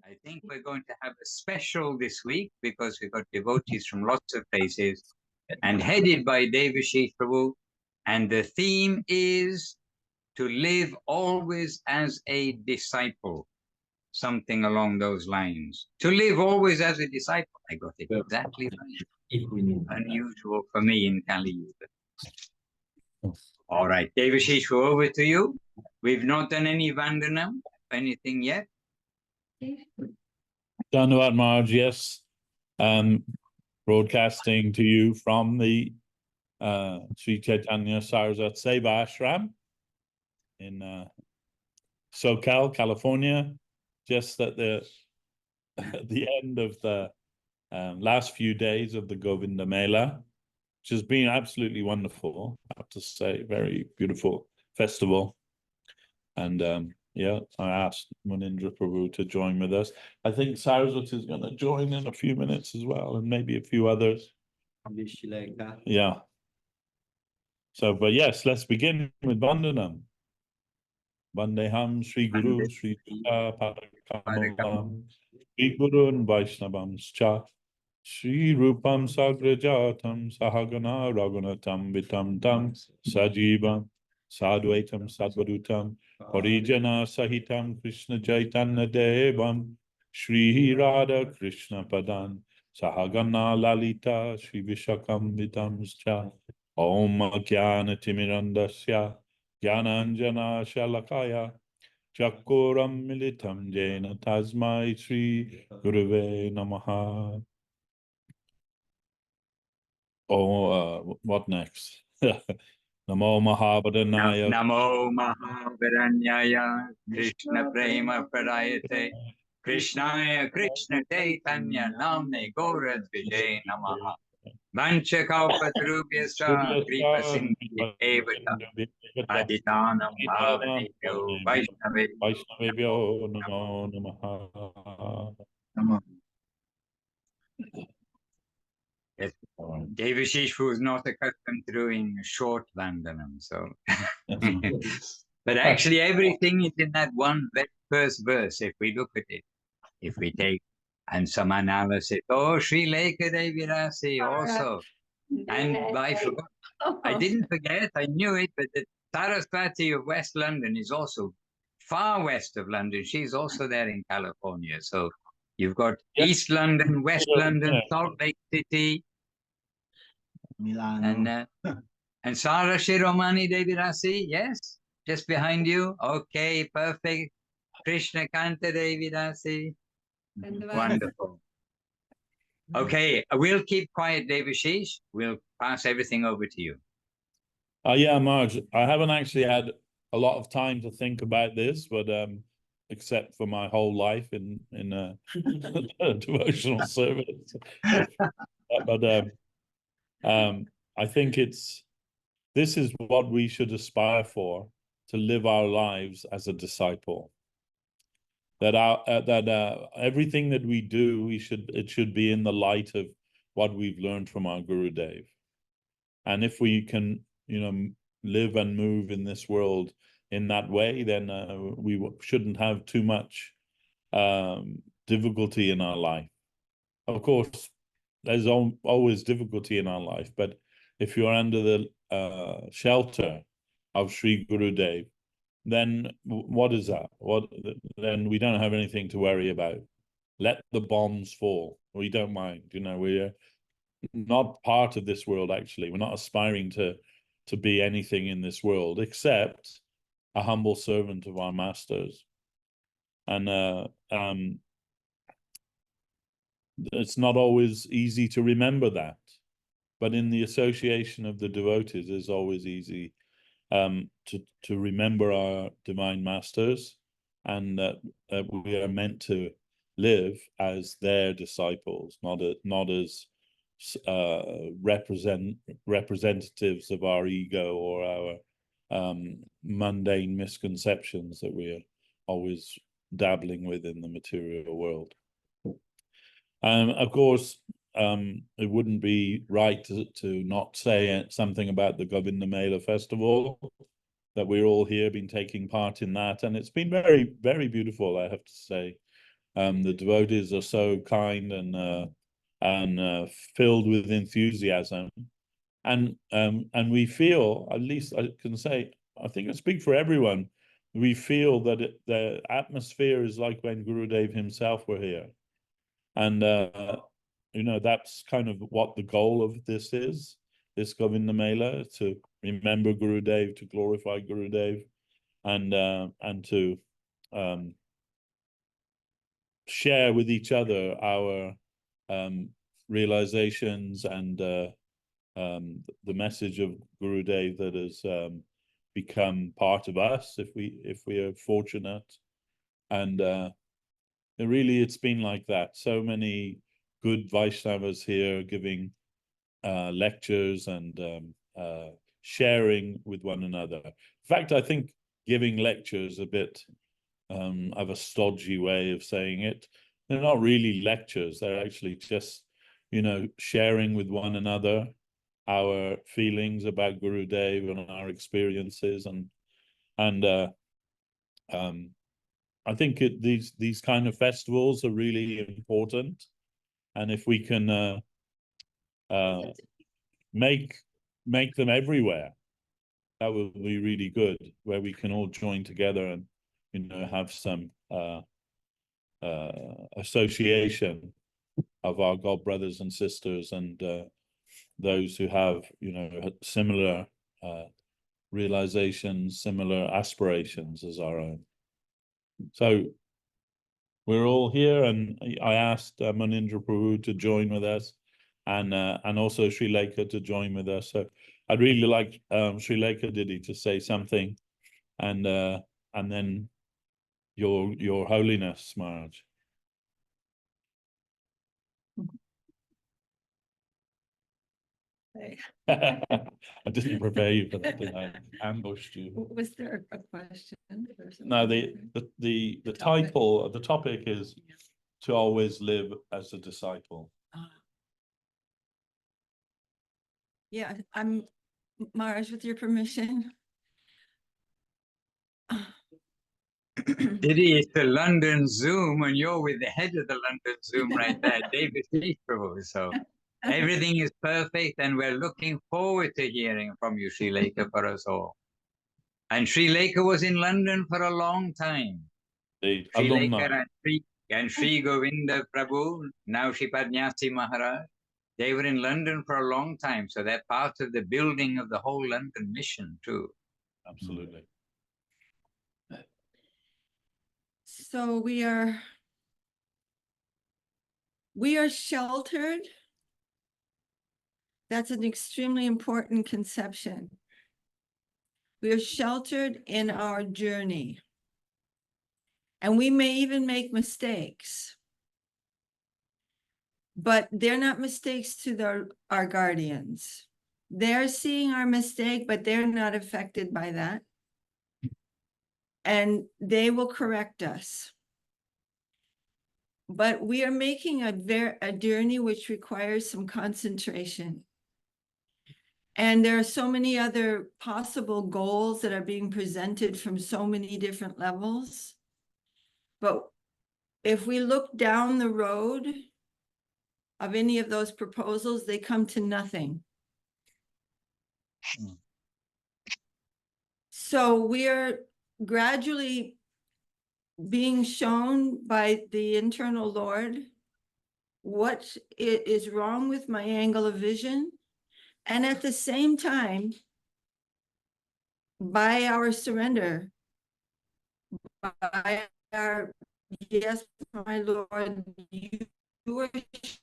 I think we're going to have a special this week because we've got devotees from lots of places and headed by Devashis Prabhu. And the theme is to live always as a disciple, something along those lines. To live always as a disciple. I got it exactly right. Unusual for me in Kali Yuga. All right, Devashis, we're over to you. We've not done any Vandanam, anything yet. Dhanyavad Maharaj, yes. Broadcasting to you from the Sri Chaitanya Saraswat Seva Ashram in SoCal, California, just at the end of the last few days of the Govinda Mela, which has been absolutely wonderful, I have to say. Very beautiful festival. And yeah, I asked Munindra Prabhu to join with us. I think Saraswat is going to join in a few minutes as well, and maybe a few others. Yeah. So, but yes, let's begin with Vandanam. Vandeham Sri Guru Sri Padakamalam Sri Guru and Vaishnavams Cha Sri Rupam Sagrajatam Sahagana Raghunatam Vitam Tam Sajivam Sadvaitam Sadvadutam Parijana Sahitam Krishna Chaitanya Devam Shri Radha Krishna Padan Sahagana Lalita Shri Vishakam Vitam Cha Om Jnana Timirandasya Jnananjana Shalakaya Chakoram Militam Jena Tasmai Sri Guruve Namaha. Oh, what next? Namo Mahabharanaya. Namo Mahabharanyaya Krishna Prema Pradayate Krishnaya Krishna Chaitanya Namne Gaura Vijay Namaha Vancha Kalpatarubhyascha Kripa Sindhi Evata Aditanam Bhavanebhyo Vaishnavebhyo Namo Namaha. Yes. Devashis was not accustomed to doing short Vandanam, so. But actually, everything is in that one first verse. If we look at it, if we take and some analysis, oh, Sri Lekha Devirasi also, and I forgot. I didn't forget. I knew it, but the Saraswati of West London is also far west of London. She's also there in California. So you've got East London, West London, Salt Lake City. Milano. And Sara Shiromani Devirasi, yes, just behind you. Okay, perfect. Krishna Kanta Devirasi. Wonderful. Okay, we'll keep quiet, Devashis. We'll pass everything over to you. Yeah, Marge, I haven't actually had a lot of time to think about this, but except for my whole life in a devotional service. But I think this is what we should aspire for, to live our lives as a disciple. That everything that we do, it should be in the light of what we've learned from our Gurudev. And if we can, live and move in this world in that way, then we shouldn't have too much difficulty in our life. Of course, there's always difficulty in our life, but if you're under the shelter of Sri Gurudev, then what is that? Then we don't have anything to worry about. Let the bombs fall. We don't mind. We're not part of this world, actually. We're not aspiring to be anything in this world except a humble servant of our masters. And it's not always easy to remember that, but in the association of the devotees, it's always easy to remember our divine masters, and that we are meant to live as their disciples, not as representatives of our ego or our mundane misconceptions that we are always dabbling with in the material world. Of course, it wouldn't be right to not say something about the Govinda Mela festival, that we're all here been taking part in that, and it's been very, very beautiful, I have to say. The devotees are so kind and filled with enthusiasm, and we feel, at least I can say, I think I speak for everyone, we feel that the atmosphere is like when Gurudev himself were here, and you know, that's kind of what the goal of this is, this Govinda Mela, to remember Gurudev, to glorify Gurudev, and to share with each other our realizations and the message of Gurudev that has become part of us, if we are fortunate. And really, it's been like that. So many good Vaishnavas here giving lectures and sharing with one another. In fact, I think giving lectures a bit of a stodgy way of saying it. They're not really lectures. They're actually just, you know, sharing with one another our feelings about Gurudev and our experiences, and I think these kind of festivals are really important, and if we can make them everywhere, that will be really good, where we can all join together and, you know, have some association of our God brothers and sisters, and those who have, you know, similar realizations, similar aspirations as our own. So we're all here, and I asked Manindra Prabhu to join with us, and also Sri Lekha to join with us. So I'd really like Sri Lekha Didi to say something, and then your Holiness, Maharaj. I didn't prepare you for that, did I? Ambushed you. Was there a question? No, the title, the topic is to always live as a disciple. Yeah, I'm Maharaj, with your permission. Didi, it's the London Zoom, and you're with the head of the London Zoom right there, David Prabhu. So everything is perfect, and we're looking forward to hearing from you, Sri Lekha, for us all. And Sri Lekha was in London for a long time. The Sri alumni. Lekha and Sri Govinda Prabhu, now Sri Padnyasi Maharaj, they were in London for a long time. So they're part of the building of the whole London mission too. Absolutely. So we are sheltered. That's an extremely important conception. We are sheltered in our journey. And we may even make mistakes. But they're not mistakes to our guardians. They're seeing our mistake, but they're not affected by that. And they will correct us. But we are making a journey which requires some concentration. And there are so many other possible goals that are being presented from so many different levels. But if we look down the road of any of those proposals, they come to nothing. So we are gradually being shown by the internal Lord what is wrong with my angle of vision. And at the same time, by our surrender, by our, yes, my Lord, you are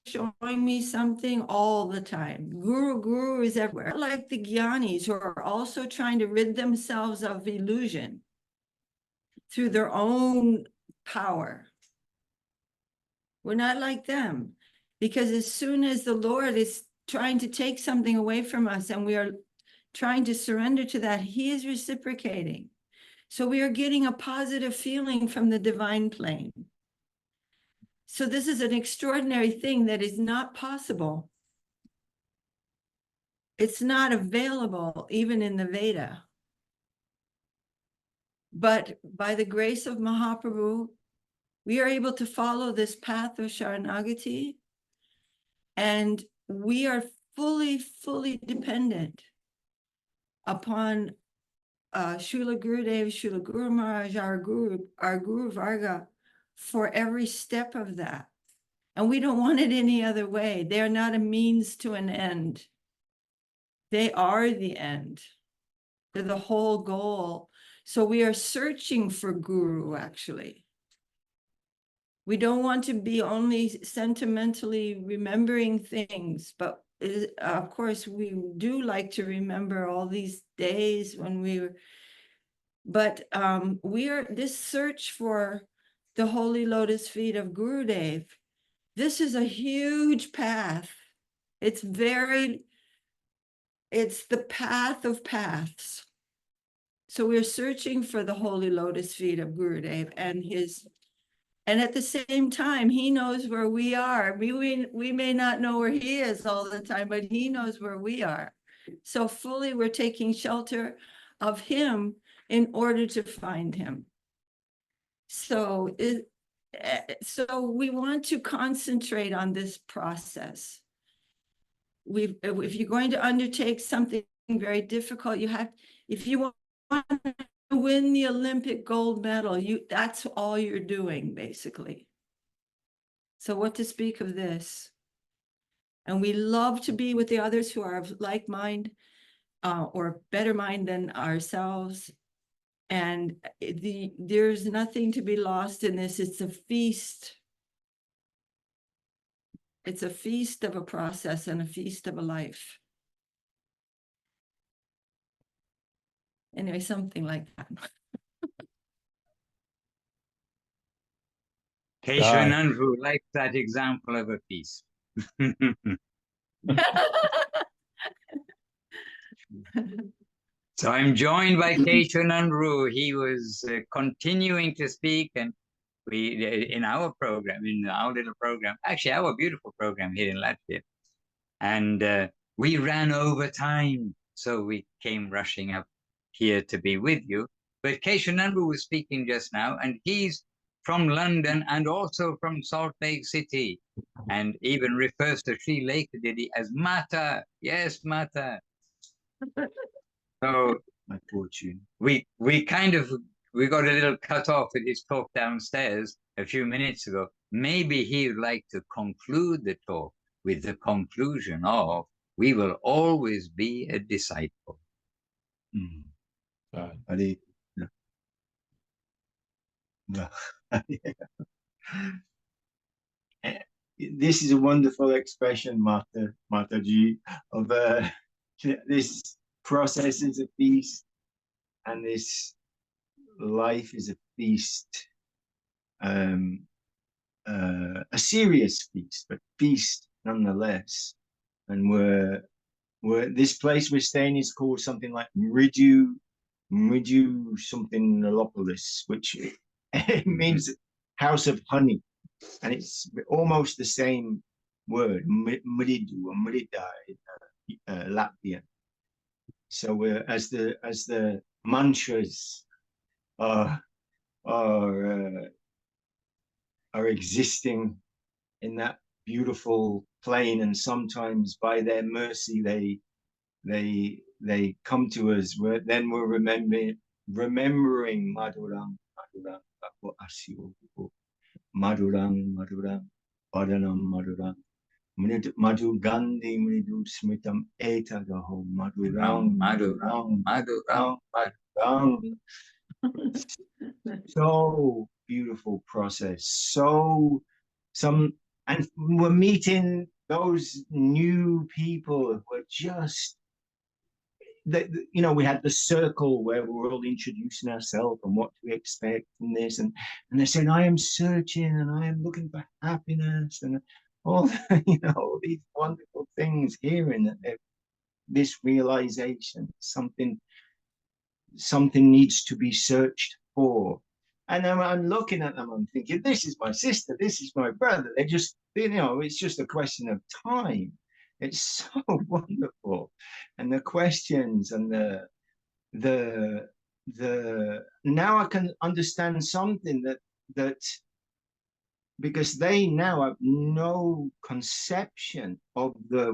showing me something all the time. Guru is everywhere. Like the Gyanis, who are also trying to rid themselves of illusion through their own power. We're not like them, because as soon as the Lord is trying to take something away from us and we are trying to surrender to that, he is reciprocating. So we are getting a positive feeling from the divine plane. So this is an extraordinary thing that is not possible. It's not available even in the Veda. But by the grace of Mahaprabhu we are able to follow this path of Sharanagati, and we are fully dependent upon Srila Gurudev, Srila Guru Maharaj, our Guru Varga, for every step of that. And we don't want it any other way. They are not a means to an end. They are the end. They're the whole goal. So we are searching for Guru, actually. We don't want to be only sentimentally remembering things, but of course we do like to remember all these days when we were, but we are this search for the holy lotus feet of Gurudev. This is a huge path. It's the path of paths. So we're searching for the holy lotus feet of Gurudev and at the same time, he knows where we are. We may not know where he is all the time, but he knows where we are. So fully we're taking shelter of him in order to find him. So we want to concentrate on this process. If you're going to undertake something very difficult, if you want to win the Olympic gold medal, that's all you're doing, basically. So what to speak of this? And we love to be with the others who are of like mind or better mind than ourselves. And there's nothing to be lost in this. It's a feast. It's a feast of a process and a feast of a life. Anyway, something like that. Keshavananda likes that example of a piece. So I'm joined by Keshavananda. He was continuing to speak, and we in our program, in our little program, actually our beautiful program here in Latvia, and we ran over time, so we came rushing up here to be with you. But Keshavananda was speaking just now, and he's from London and also from Salt Lake City, and even refers to Sri Chaitanya as Mata. Yes, Mata. So my fortune. we got a little cut off with his talk downstairs a few minutes ago. Maybe he would like to conclude the talk with the conclusion of, we will always be a disciple. Mm. Right. No. This is a wonderful expression, Mataji, of this process is a feast, and this life is a feast, a serious feast, but feast nonetheless. And we're this place we're staying is called something like Mridu something Nolopolis, which it means house of honey, and it's almost the same word, Mridu or Mrida in Latvian. So we're as the mantras are existing in that beautiful plane, and sometimes by their mercy they come to us. Then we're remembering Madhurang Padanam Madhurang Madhu Gandhi Mridu Smitam Etadaho Madhurang. So beautiful process. And we're meeting those new people who are just, we had the circle where we're all introducing ourselves and what we expect from this, and they're saying, I am searching and I am looking for happiness, and all all these wonderful things, hearing that this realization, something needs to be searched for. And I'm looking at them, I'm thinking, this is my sister, this is my brother. They're just, it's just a question of time. It's so wonderful. And the questions and the now I can understand something that because they now have no conception of the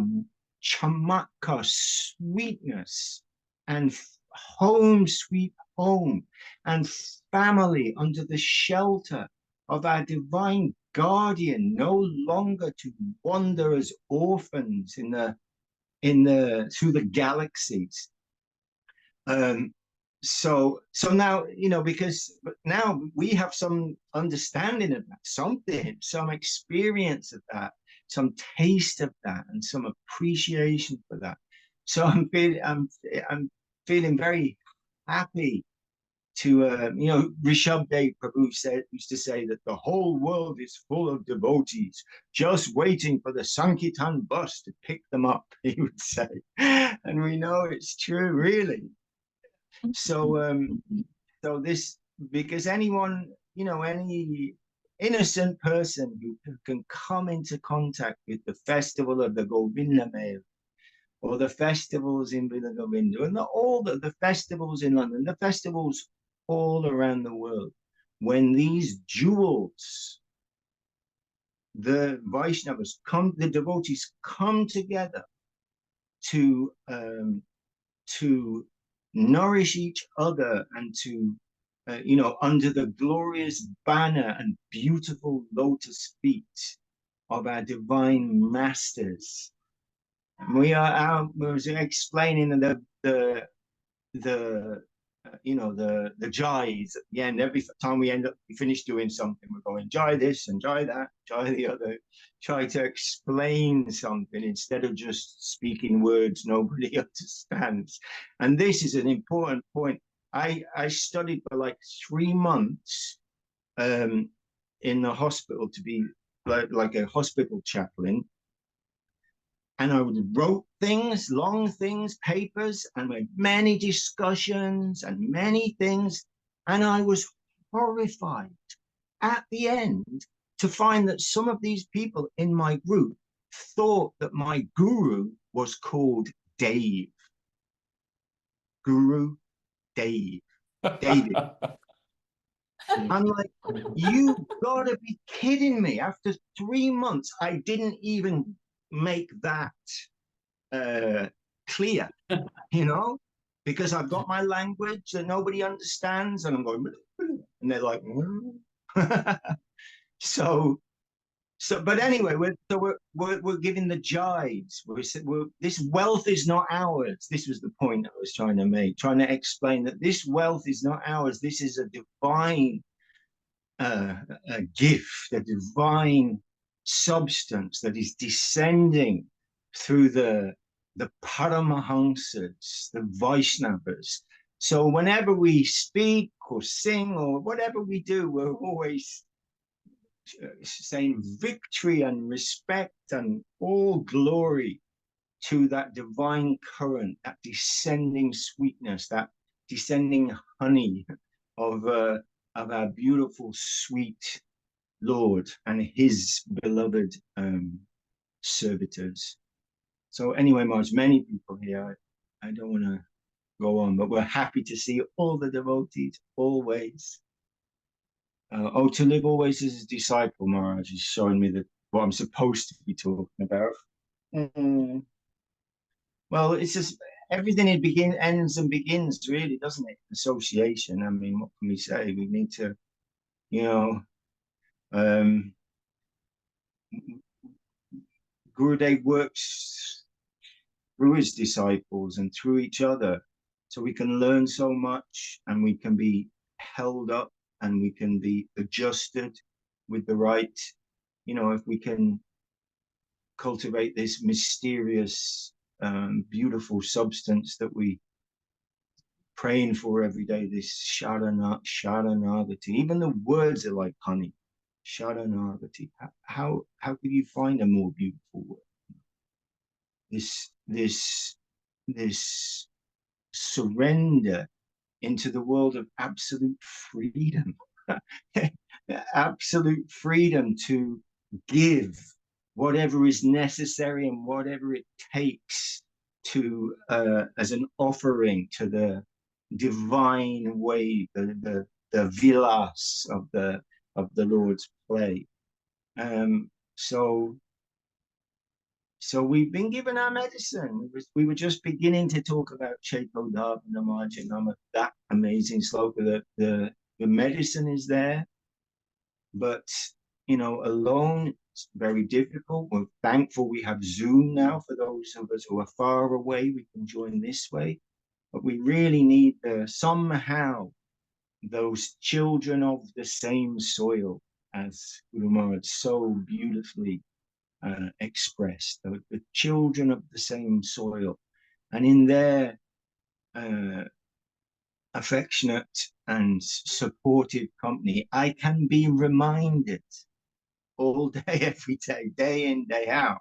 chamatka sweetness and home sweet home and family under the shelter of our divine guardian, no longer to wander as orphans in the through the galaxies. So now, you know, because now we have some understanding of that, something, some experience of that, some taste of that, and some appreciation for that. So I'm feeling very happy to you know, Rishabh Dev Prabhu used to say that the whole world is full of devotees just waiting for the Sankirtan bus to pick them up, he would say. And we know it's true, really. So so this, because anyone, you know, any innocent person who can come into contact with the festival of the Govinda Mela, or the festivals in Villa Govinda, and all the festivals in London, the festivals all around the world, when these jewels, the Vaishnavas come, the devotees come together to nourish each other and to you know, under the glorious banner and beautiful lotus feet of our divine masters. We was explaining the you know, the jais at the end. Every time we finish doing something, we're going jai this and jai that, jai the other, try to explain something instead of just speaking words nobody understands. And this is an important point. I studied for like 3 months in the hospital to be like a hospital chaplain. And I wrote things, long things, papers, and had many discussions and many things. And I was horrified at the end to find that some of these people in my group thought that my guru was called Dave. Guru Dave. David. I'm like, you gotta be kidding me. After 3 months, I didn't even make that clear, you know, because I've got my language that nobody understands, and I'm going, and they're like, so, but anyway, we're giving the jives. This wealth is not ours. This was the point I was trying to make, trying to explain that this wealth is not ours. This is a divine a gift, a divine substance that is descending through the Paramahamsas, the Vaishnavas. So whenever we speak or sing or whatever we do, we're always saying victory and respect and all glory to that divine current, that descending sweetness, that descending honey of our beautiful, sweet Lord and his beloved servitors. So anyway, Maharaj, many people here. I don't want to go on, but we're happy to see all the devotees always. To live always as a disciple, Maharaj is showing me that what I'm supposed to be talking about. Well, it's just everything ends and begins, really, doesn't it? Association. I mean, what can we say? We need to, you know, Gurudev works through his disciples and through each other, so we can learn so much, and we can be held up, and we can be adjusted with the right, you know, if we can cultivate this mysterious, beautiful substance that we praying for every day, this Sharanagati. Even the words are like honey. Sharanagati. How could you find a more beautiful word? This surrender into the world of absolute freedom. Absolute freedom to give whatever is necessary and whatever it takes to as an offering to the divine way, the vilas of the Lord's play. So we've been given our medicine. We were just beginning to talk about Chekodharpanamajanama, that amazing sloka, that the medicine is there, but alone it's very difficult. We're thankful we have Zoom now for those of us who are far away. We can join this way, but we really need somehow those children of the same soil, as Guru Maharaj so beautifully expressed, the children of the same soil, and in their affectionate and supportive company, I can be reminded all day, every day, day in, day out,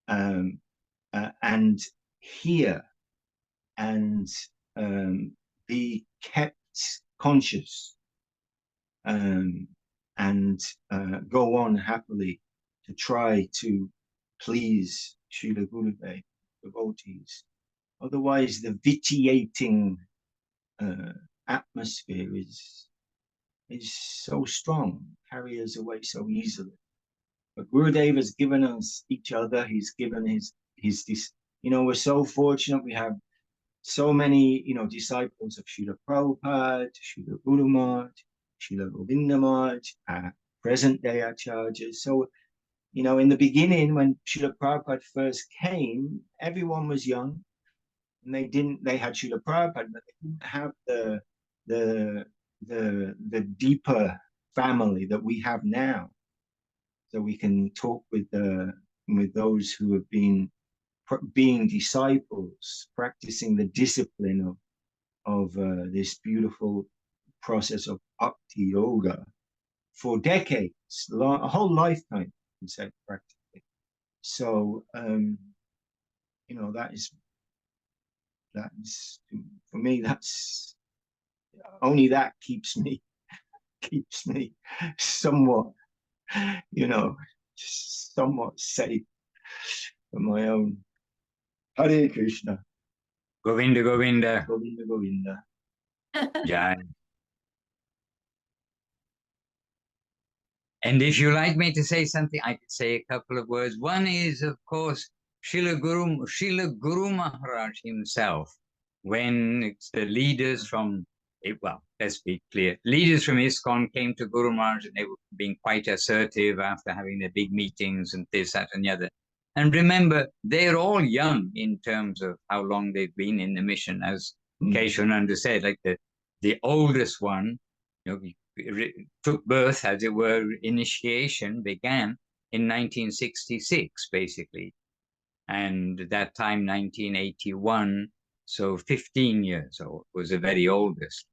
and hear and be kept conscious, and go on happily to try to please Srila Gurudev, devotees. Otherwise, the vitiating atmosphere is so strong, carry us away so easily. But Gurudev has given us each other. He's given his we're so fortunate. We have so many, disciples of Srila Prabhupada, Srila Guru Maharaj, Srila Govinda Maharaj, present day acharyas. So, in the beginning, when Srila Prabhupada first came, everyone was young, and they had Srila Prabhupada, but they didn't have the deeper family that we have now. So we can talk with those who have been being disciples, practicing the discipline of this beautiful process of bhakti yoga for decades, a whole lifetime, you can say, practically. So, that is for me. That's only that keeps me somewhat, somewhat safe from my own. Hare Krishna. Govinda, Govinda. Govinda, Govinda. Jai. And if you like me to say something, I could say a couple of words. One is, of course, Srila Guru Maharaj himself, when it's the leaders from, let's be clear, leaders from ISKCON came to Guru Maharaj, and they were being quite assertive after having their big meetings and this, that, and the other. And remember, they're all young in terms of how long they've been in the mission. As Keshavananda said, like the oldest one, took birth, as it were, initiation began in 1966, basically. And that time, 1981, so 15 years old, was the very oldest.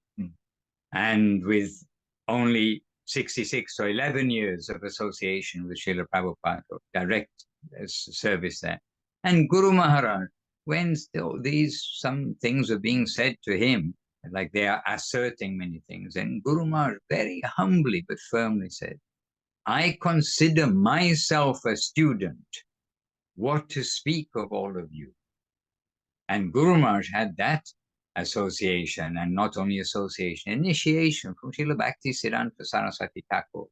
And with only 66 or 11 years of association with Srila Prabhupada, direct service there. And Guru Maharaj, when still some things were being said to him, like they are asserting many things, and Guru Maharaj very humbly but firmly said, I consider myself a student. What to speak of all of you? And Guru Maharaj had that association, and not only association, initiation from Srila Bhakti Siddhanta Saraswati Thakur.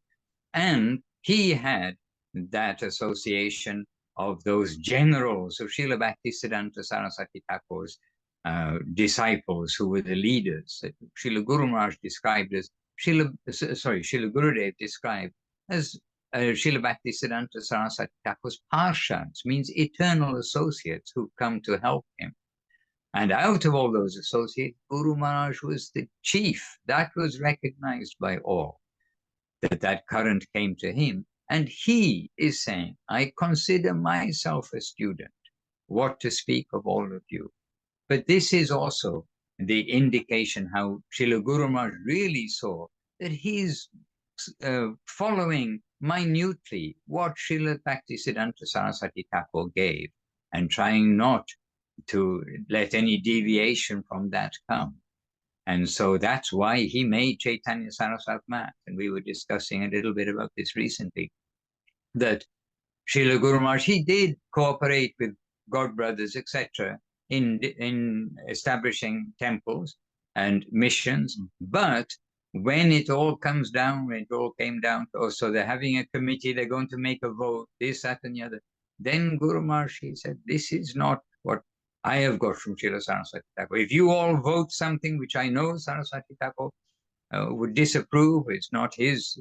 And he had that association of those generals of Srila Bhakti Siddhanta Saraswati Thakur's disciples, who were the leaders that Srila Guru Maharaj described as, Srila Gurudev described as Srila Bhakti Siddhanta Saraswati Thakur's parshads, means eternal associates who come to help him. And out of all those associates, Guru Maharaj was the chief. That was recognized by all, that current came to him. And he is saying, I consider myself a student. What to speak of all of you? But this is also the indication how Srila Guru Maharaj really saw that he's following minutely what Srila Bhakti Siddhanta Saraswati Thakur gave, and trying not to let any deviation from that come. And so that's why he made Chaitanya Saraswat Math. And we were discussing a little bit about this recently, that Srila Guru Maharaj, he did cooperate with God Brothers, etc., in establishing temples and missions. But when it all comes down, when it all came down, so they're having a committee, they're going to make a vote, this, that, and the other. Then Guru Maharaj said, this is not what I have got from Srila Saraswati Thakur. If you all vote something which I know Saraswati Thakur would disapprove, it's not his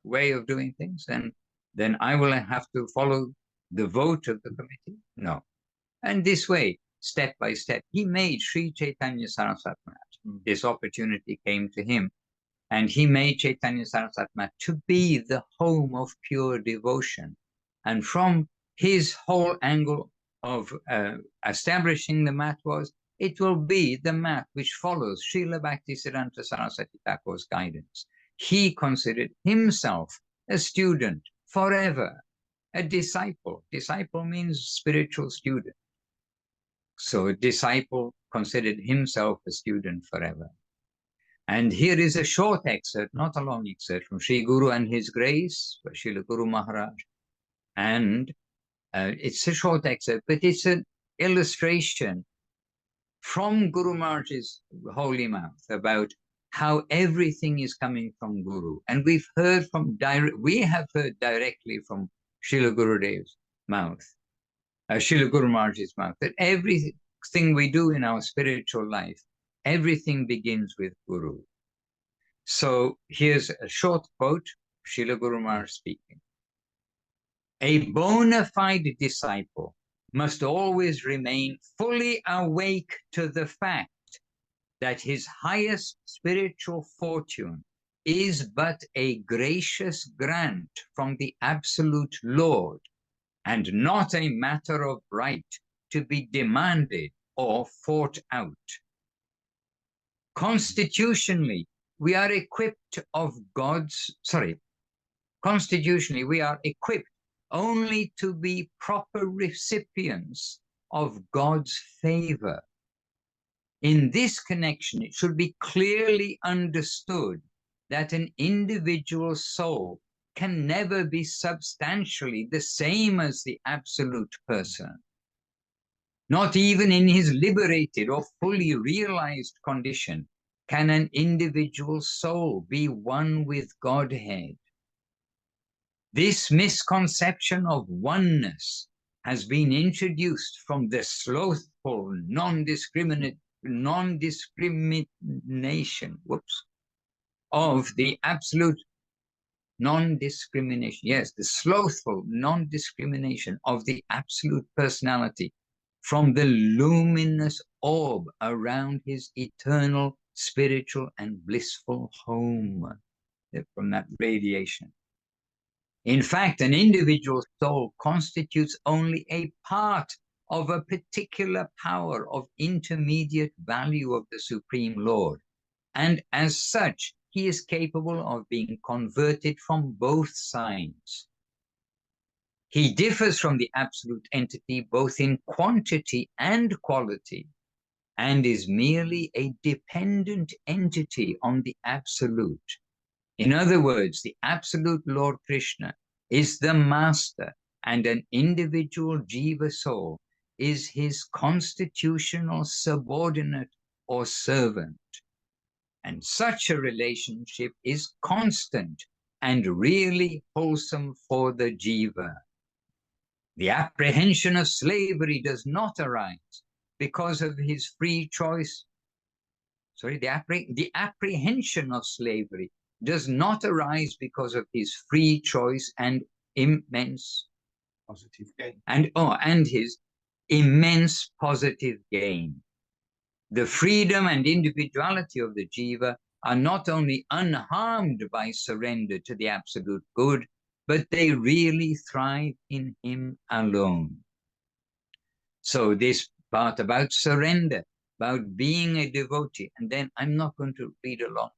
way of doing things, then I will have to follow the vote of the committee. No. And this way, step by step, he made Sri Chaitanya Saraswat Math. This opportunity came to him, and he made Chaitanya Saraswat Math to be the home of pure devotion. And from his whole angle of establishing the math was, it will be the math which follows Srila Bhaktisiddhanta Saraswati Thakur's guidance. He considered himself a student forever, a disciple. Disciple means spiritual student. So a disciple considered himself a student forever. And here is a short excerpt, not a long excerpt, from Sri Guru and His Grace, by Srila Guru Maharaj. And it's a short excerpt, but it's an illustration from Guru Maharaj's holy mouth about how everything is coming from Guru. And we have heard directly from Srila Gurudev's mouth, Srila Guru Maharaj's mouth, that everything we do in our spiritual life, everything begins with Guru. So here's a short quote, Srila Guru Maharaj speaking. A bona fide disciple must always remain fully awake to the fact that his highest spiritual fortune is but a gracious grant from the Absolute Lord, and not a matter of right to be demanded or fought out. Constitutionally, we are equipped constitutionally, we are equipped only to be proper recipients of God's favor. In this connection, it should be clearly understood that an individual soul can never be substantially the same as the absolute person. Not even in his liberated or fully realized condition can an individual soul be one with Godhead. This misconception of oneness has been introduced from the slothful, non-discrimination of the absolute non-discrimination. Yes, the slothful non-discrimination of the absolute personality from the luminous orb around his eternal, spiritual, and blissful home, from that radiation. In fact, an individual soul constitutes only a part of a particular power of intermediate value of the Supreme Lord, and as such, he is capable of being converted from both sides. He differs from the absolute entity both in quantity and quality, and is merely a dependent entity on the absolute. In other words, the absolute Lord Krishna is the master, and an individual jiva soul is his constitutional subordinate or servant. And such a relationship is constant and really wholesome for the jiva. The apprehension of slavery does not arise because of his free choice. The apprehension of slavery does not arise because of his free choice and immense Positive gain. And his immense positive gain. The freedom and individuality of the jiva are not only unharmed by surrender to the absolute good, but they really thrive in him alone. So this part about surrender, about being a devotee, and then I'm not going to read a long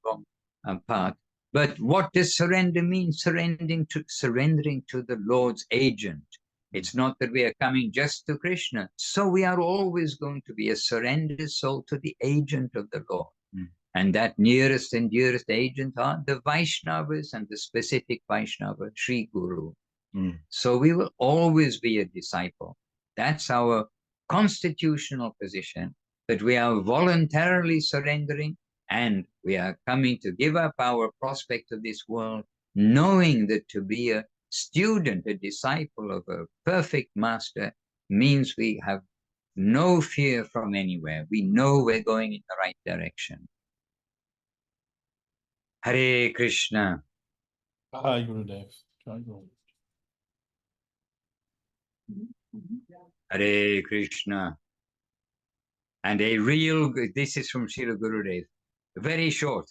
part, but what does surrender mean? Surrendering to the Lord's agent. It's not that we are coming just to Krishna. So we are always going to be a surrendered soul to the agent of the Lord. And that nearest and dearest agent are the Vaishnavas and the specific Vaishnava, Sri Guru. So we will always be a disciple. That's our constitutional position, that we are voluntarily surrendering And we are coming to give up our prospect of this world, knowing that to be a student, a disciple of a perfect master means we have no fear from anywhere. We know we're going in the right direction. Hare Krishna. Jai Gurudev. Jai Gurudev. Hare Krishna. And this is from Srila Gurudev, very short.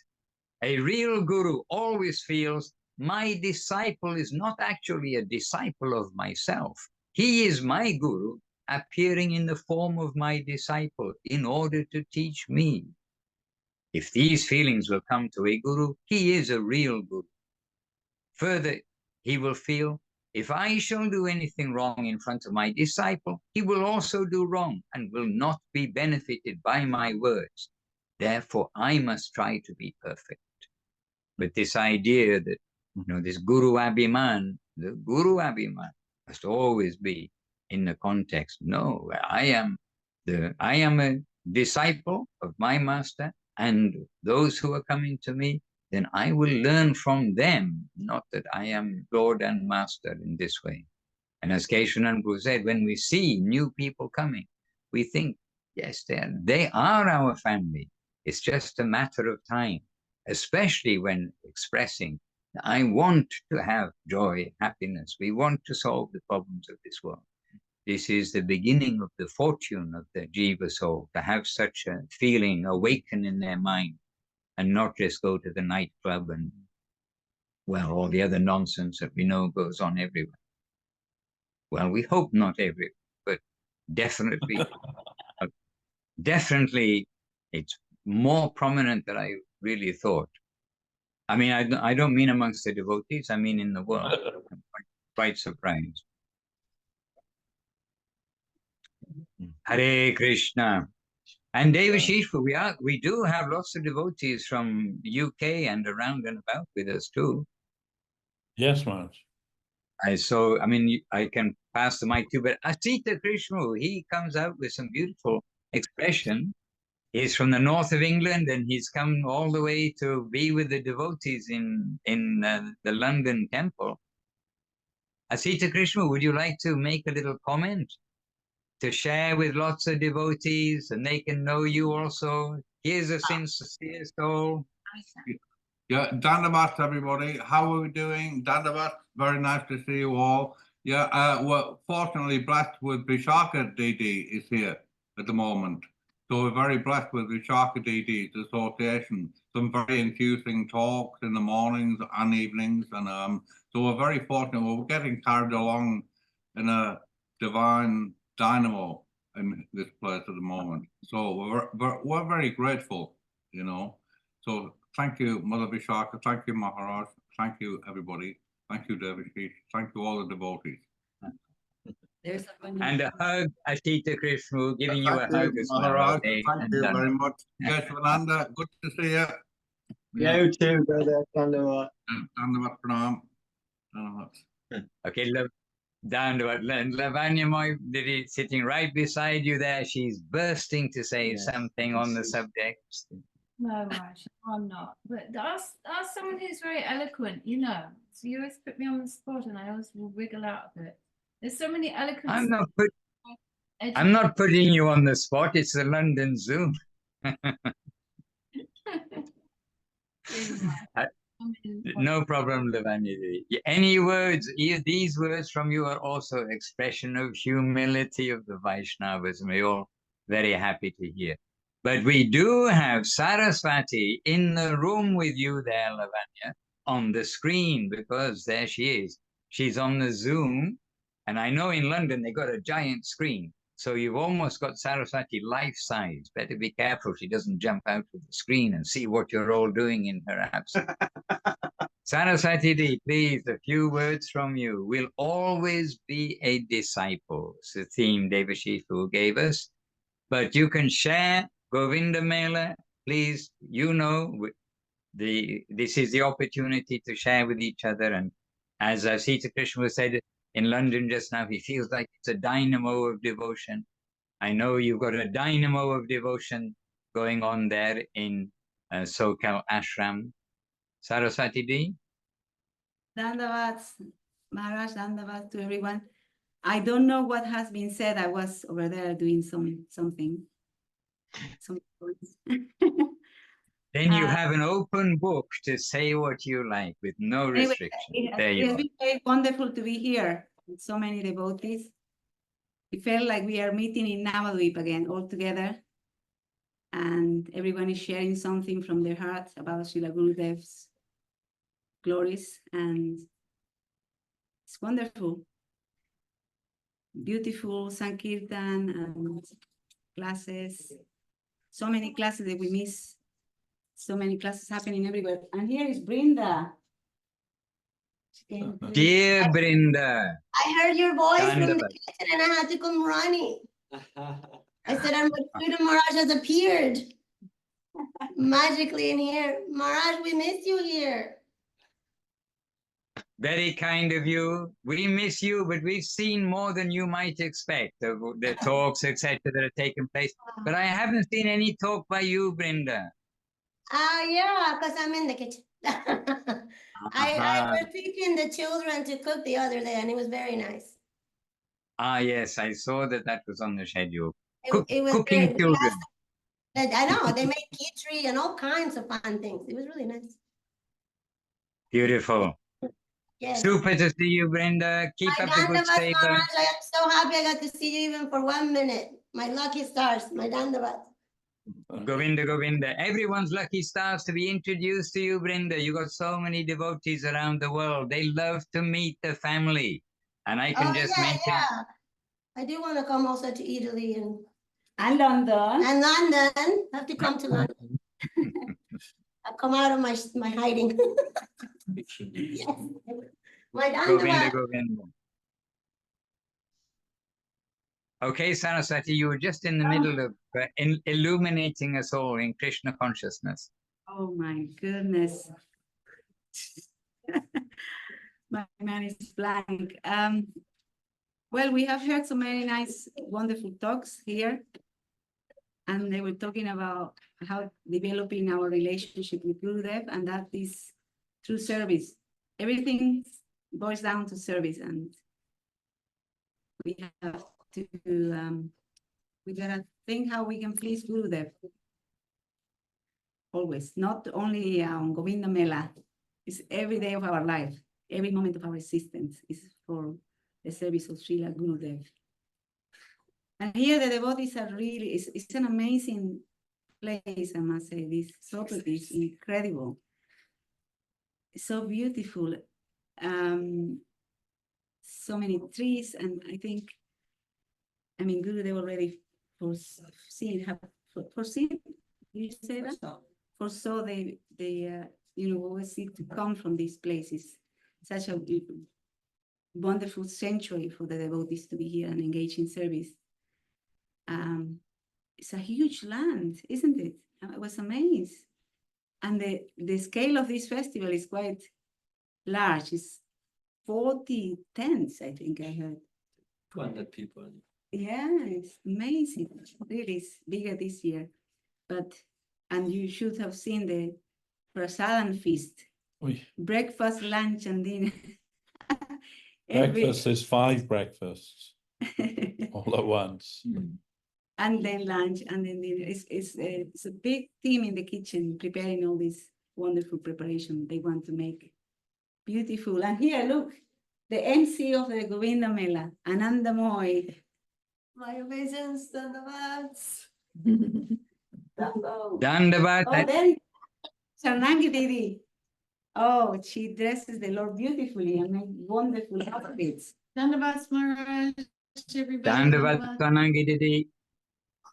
A real guru always feels my disciple is not actually a disciple of myself. He is my guru, appearing in the form of my disciple in order to teach me. If these feelings will come to a guru, he is a real guru. Further, he will feel, if I shall do anything wrong in front of my disciple, he will also do wrong and will not be benefited by my words. Therefore, I must try to be perfect. But this idea that, this Guru Abhiman, the Guru Abhiman must always be in the context. No, I am a disciple of my master, and those who are coming to me, then I will learn from them, not that I am Lord and Master in this way. And as Keshavan said, when we see new people coming, we think, yes, they are our family. It's just a matter of time, especially when expressing, I want to have joy, happiness. We want to solve the problems of this world. This is the beginning of the fortune of the Jiva soul, to have such a feeling awaken in their mind and not just go to the nightclub and, well, all the other nonsense that we know goes on everywhere. Well, we hope not everywhere, but definitely, definitely it's more prominent than I really thought. I mean, I don't mean amongst the devotees, I mean in the world. I'm quite surprised. Hare Krishna. And Devashis, we do have lots of devotees from the UK and around and about with us too. Yes, Maharaj. I can pass the mic too, but Asita Krishna, he comes out with some beautiful expression. He's from the north of England, and he's come all the way to be with the devotees in the London temple. Asita Krishna, would you like to make a little comment to share with lots of devotees, and they can know you also? Here's a sincere soul. Yeah, Dandavat, everybody. How are we doing? Dandavat, very nice to see you all. Yeah, we're fortunately blessed with Vishaka Didi is here at the moment. So we're very blessed with Vishaka Didi's association. Some very infusing talks in the mornings and evenings. And so we're very fortunate. We're getting carried along in a divine dynamo in this place at the moment. So we're very grateful, So thank you, Mother Vishaka. Thank you, Maharaj. Thank you, everybody. Thank you, Devashis. Thank you, all the devotees. There's And a hug, Asita Krishna, giving you a hug as well. Maharaj. Okay? Thank you very much. Keshavananda, good to see you. You too, brother. Dandavat. Dandavat Pranam. Dandavat. Okay, down to it. Lavanya, sitting right beside you there, she's bursting to say something on the subject. No, Raj, I'm not. But ask someone who's very eloquent, So you always put me on the spot and I always will wiggle out of it. There's so many eloquent. I'm not putting you on the spot. It's the London Zoom. No problem, Lavanya. Any words, these words from you are also expression of humility of the Vaishnavas, and we're all very happy to hear. But we do have Saraswati in the room with you there, Lavanya, on the screen, because there she is. She's on the Zoom, and I know in London they got a giant screen. So you've almost got Saraswati life-size. Better be careful she doesn't jump out of the screen and see what you're all doing in her absence. Saraswati, please, a few words from you. We'll always be a disciple. It's the theme Devashis gave us. But you can share Govinda Mela, please. This is the opportunity to share with each other. And as Sita Krishna said in London just now, he feels like it's a dynamo of devotion. I know you've got a dynamo of devotion going on there in SoCal ashram. Saraswati Ji? Dandavats, Maharaj, Dandavats to everyone. I don't know what has been said. I was over there doing something. Then you have an open book to say what you like with no Anyway, restriction. There it you has are. been very wonderful to be here with so many devotees. It felt like we are meeting in Navadvip again, all together. And everyone is sharing something from their hearts about Srila Gurudev's glories. And it's wonderful. Beautiful Sankirtan and classes. So many classes that we miss. So many classes happening everywhere. And here is Brinda. Dear Brinda. I heard your voice from the Dandavat. kitchen and I had to come running. I said, our Madhusudan Maharaj has appeared magically in here. Maharaj, we miss you here. Very kind of you. We miss you, but we've seen more than you might expect. The talks, etc., that have taken place. But I haven't seen any talk by you, Brinda. Yeah, because I'm in the kitchen. I was teaching the children to cook the other day, and it was very nice. Yes, I saw that was on the schedule. It was Cooking very, children. I know, they made khichdi and all kinds of fun things. It was really nice. Beautiful. Yes. Super to see you, Brenda. Keep My up the good Dandavats, savor. Maharaj, I am so happy I got to see you even for 1 minute. My lucky stars, my Dandavats. Govinda, Govinda. Everyone's lucky stars to be introduced to you, Brenda. You got so many devotees around the world. They love to meet the family. And I can just mention. Yeah. I do want to come also to Italy and London. And London. I have to come to London. I've come out of my hiding. Yes. My Govinda, Dandavats. Govinda. Okay, Saraswati, you were just in the middle of illuminating us all in Krishna consciousness. Oh my goodness. My mind is blank. Well, we have heard so many nice, wonderful talks here. And they were talking about how developing our relationship with Gurudev, and that is through service. Everything boils down to service, and we have to, we gotta think how we can please Gurudev. Always, not only on Govinda Mela, it's every day of our life, every moment of our existence is for the service of Srila Gurudev. And here the devotees are really, it's an amazing place, I must say. This property is incredible. It's so beautiful. So many trees, and I think, I mean, Gurudev already foreseen, you say that? Foresaw they always seek to come from these places. Such a wonderful sanctuary for the devotees to be here and engage in service. It's a huge land, isn't it? I was amazed. And the scale of this festival is quite large. It's 40 tents, I think I heard. 200 people. Yeah, it's amazing. Really, it's bigger this year. And you should have seen the prasadam feast. Oy. Breakfast, lunch, and dinner. Breakfast is 5 breakfasts all at once. And then lunch, and then dinner. It's a big team in the kitchen preparing all this wonderful preparation they want to make. Beautiful. And here, look, the MC of the Govinda Mela, Ananda Moy. My obeisance, Dandavats. Dandavat. Oh, then Sarnangi Didi. Oh, she dresses the Lord beautifully and makes wonderful outfits. Dandavats Maharaj, everybody. Dandavat Tanangi Didi.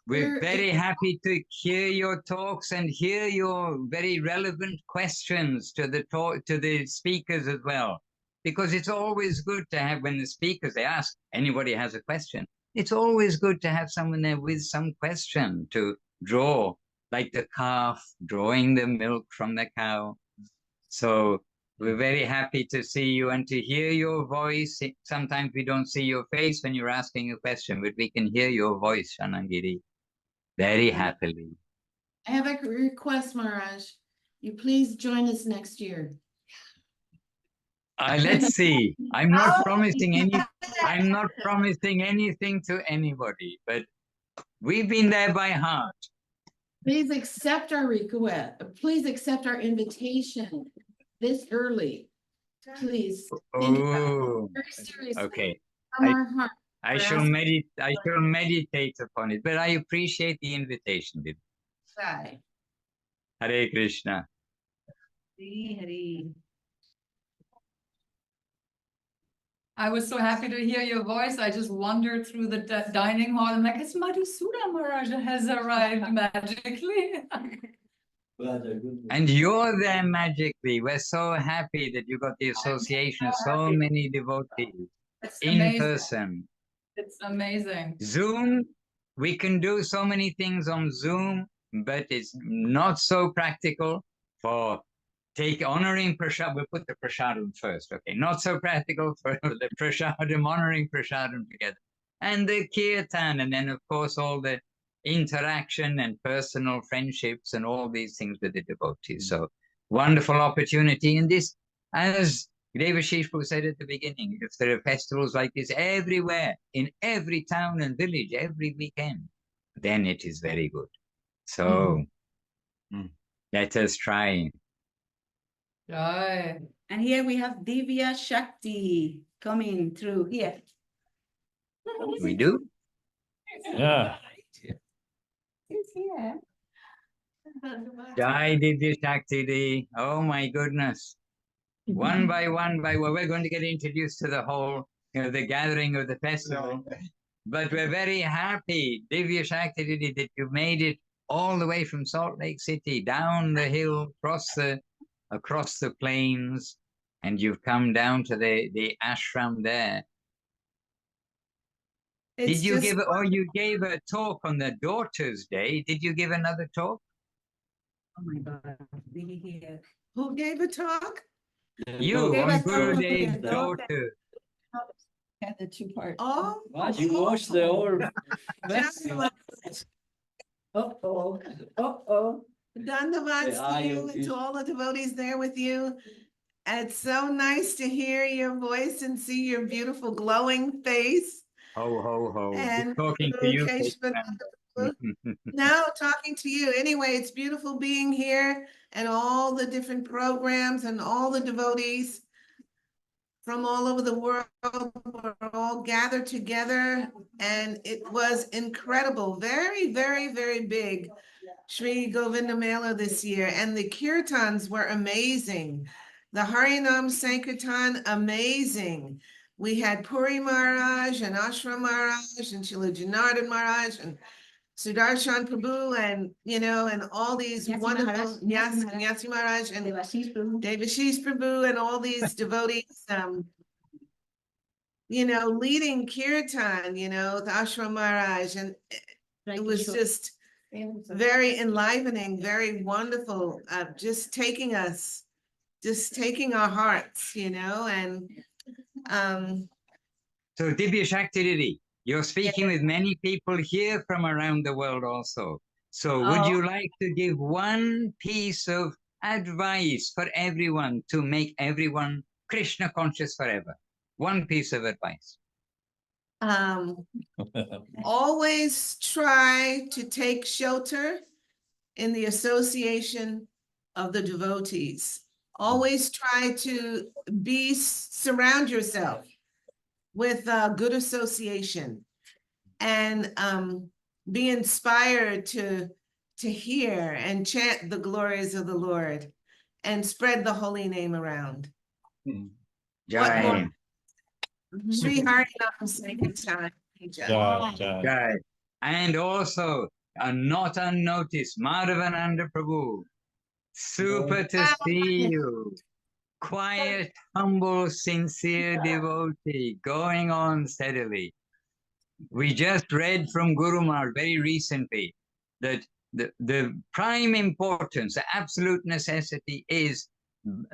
We're We're- very happy to hear your talks and hear your very relevant questions to the speakers as well. Because it's always good to have, when the speakers, they ask, anybody has a question. It's always good to have someone there with some question to draw, like the calf drawing the milk from the cow. So we're very happy to see you and to hear your voice. Sometimes we don't see your face when you're asking a question, but we can hear your voice, Shanangiri, very happily. I have a request, Maharaj. You please join us next year. Let's see. I'm not Oh, promising yeah. I'm not promising anything to anybody, but we've been there by heart. Please accept our request. Please accept our invitation this early. Please. Think about it. Oh, Very seriously. okay. From our heart. I We're shall asking- meditate upon it, but I appreciate the invitation. Bye. Hare Krishna. Hari. I was so happy to hear your voice. I just wandered through the dining hall and like, it's Madhusudan Maharaj has arrived magically. And you're there magically. We're so happy that you got the association of so many devotees It's in amazing. person. It's amazing. Zoom, we can do so many things on Zoom, but it's not so practical for honoring prashadam. We'll put the prashadam first, okay? Not so practical for the prashadam, honoring prashadam together. And the kirtan, and then of course all the interaction and personal friendships and all these things with the devotees. So wonderful opportunity. And this, as Devashis said at the beginning, if there are festivals like this everywhere, in every town and village, every weekend, then it is very good. So let us try. Right. And here we have Divya Shakti coming through here. We do? Yeah. He's here. Jai Divya Shakti Di. Oh my goodness. One by one, we're going to get introduced to the whole, the gathering of the festival. But we're very happy, Divya Shakti Di, that you made it all the way from Salt Lake City, down the hill, across the plains, and you've come down to the ashram there. It's Did you just- you gave a talk on the Daughter's Day? Did you give another talk? Oh my God, really here. Who gave a talk? You gave on a talk? Gurudev's Yeah. daughter. Had the two parts. Oh. You watched the whole. Uh-oh, uh-oh. Dandavats Yeah, to you and to all the devotees there with you. And it's so nice to hear your voice and see your beautiful glowing face. Ho, ho, ho. And Talking to you. now talking to you. Anyway, it's beautiful being here and all the different programs and all the devotees from all over the world were all gathered together, and it was incredible. Very, very, very big Sri Govinda Mela this year, and the kirtans were amazing. The Harinam Sankirtan, amazing. We had Puri Maharaj and Ashram Maharaj and Srila Janardhan Maharaj and Sudarshan Prabhu and, and all these Nyasi wonderful, Maharaj, Nyasi Maharaj and Devashis Prabhu. Devashis Prabhu and all these devotees, leading kirtan, the Ashram Maharaj, and it was just very enlivening, very wonderful, just taking our hearts, and So Divya Shakti Didi, you're speaking with many people here from around the world also. So would you like to give one piece of advice for everyone to make everyone Krishna conscious forever? One piece of advice. always try to take shelter in the association of the devotees. Always try to surround yourself with good association and be inspired to hear and chant the glories of the Lord and spread the holy name around. Jai. more? Sri Harinam Sankirtan. Jai, Jai. Jai. And also, not unnoticed, Madhavananda Prabhu. Super to see you. Quiet, humble, sincere devotee, going on steadily. We just read from Guru Maharaj very recently that the prime importance, the absolute necessity is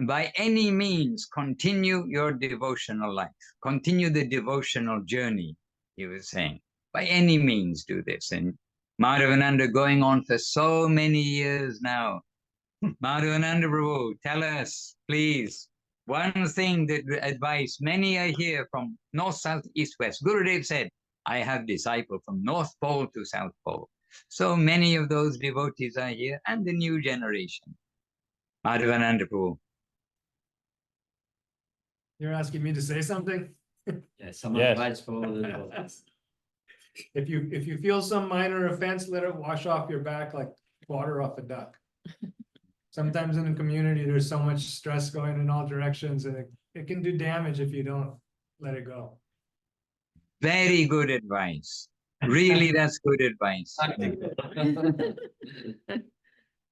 by any means continue your devotional life, continue the devotional journey, he was saying. By any means do this. And Madhavananda going on for so many years now. Madhavananda Prabhu, tell us, please, one thing that advice many are here from north, south, east, west. Gurudev said, I have disciples from North Pole to South Pole. So many of those devotees are here and the new generation. Madhavananda Prabhu. You're asking me to say something? Yeah, some Yes. advice for all the devotees. If you feel some minor offense, let it wash off your back like water off a duck. Sometimes in the community, there's so much stress going in all directions, and it can do damage if you don't let it go. Very good advice. Really, that's good advice.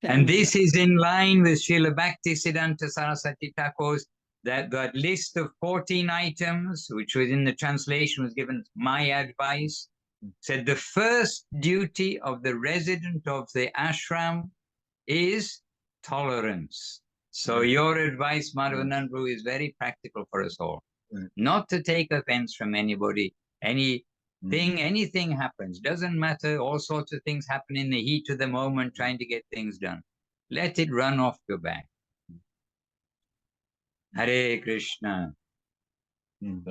And this is in line with Srila Bhakti Siddhanta Saraswati Thakur's that list of 14 items, which was in the translation, was given my advice, said the first duty of the resident of the ashram is tolerance. So your advice, Madhavananda Prabhu, is very practical for us all. Not to take offense from anybody, anything happens, doesn't matter, all sorts of things happen in the heat of the moment trying to get things done. Let it run off your back. Hare Krishna. I'm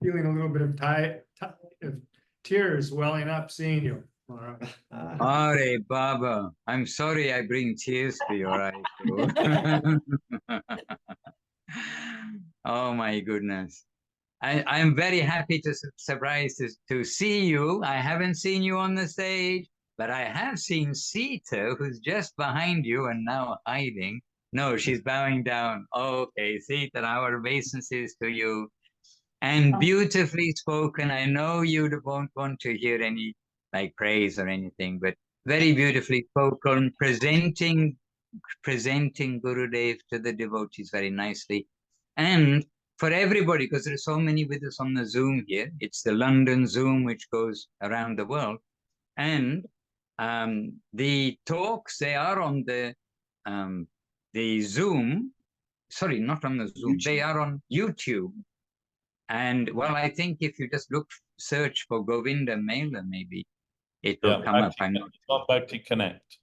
feeling a little bit of tears welling up seeing you. Hare Baba, I'm sorry I bring tears to your eyes. Oh my goodness. I'm very happy to see you. I haven't seen you on the stage, but I have seen Sita, who's just behind you and now hiding. No, she's bowing down. Okay, Sita, our obeisances to you. And beautifully spoken. I know you won't want to hear any like praise or anything, but very beautifully spoken, presenting Gurudev to the devotees very nicely. And for everybody, because there are so many with us on the Zoom here, it's the London Zoom, which goes around the world. And the talks, they are on the Zoom, sorry, not on the Zoom, they are on YouTube. And well, I think if you just search for Govinda Mela, maybe it will come up. I'm not on Bhakti Connect.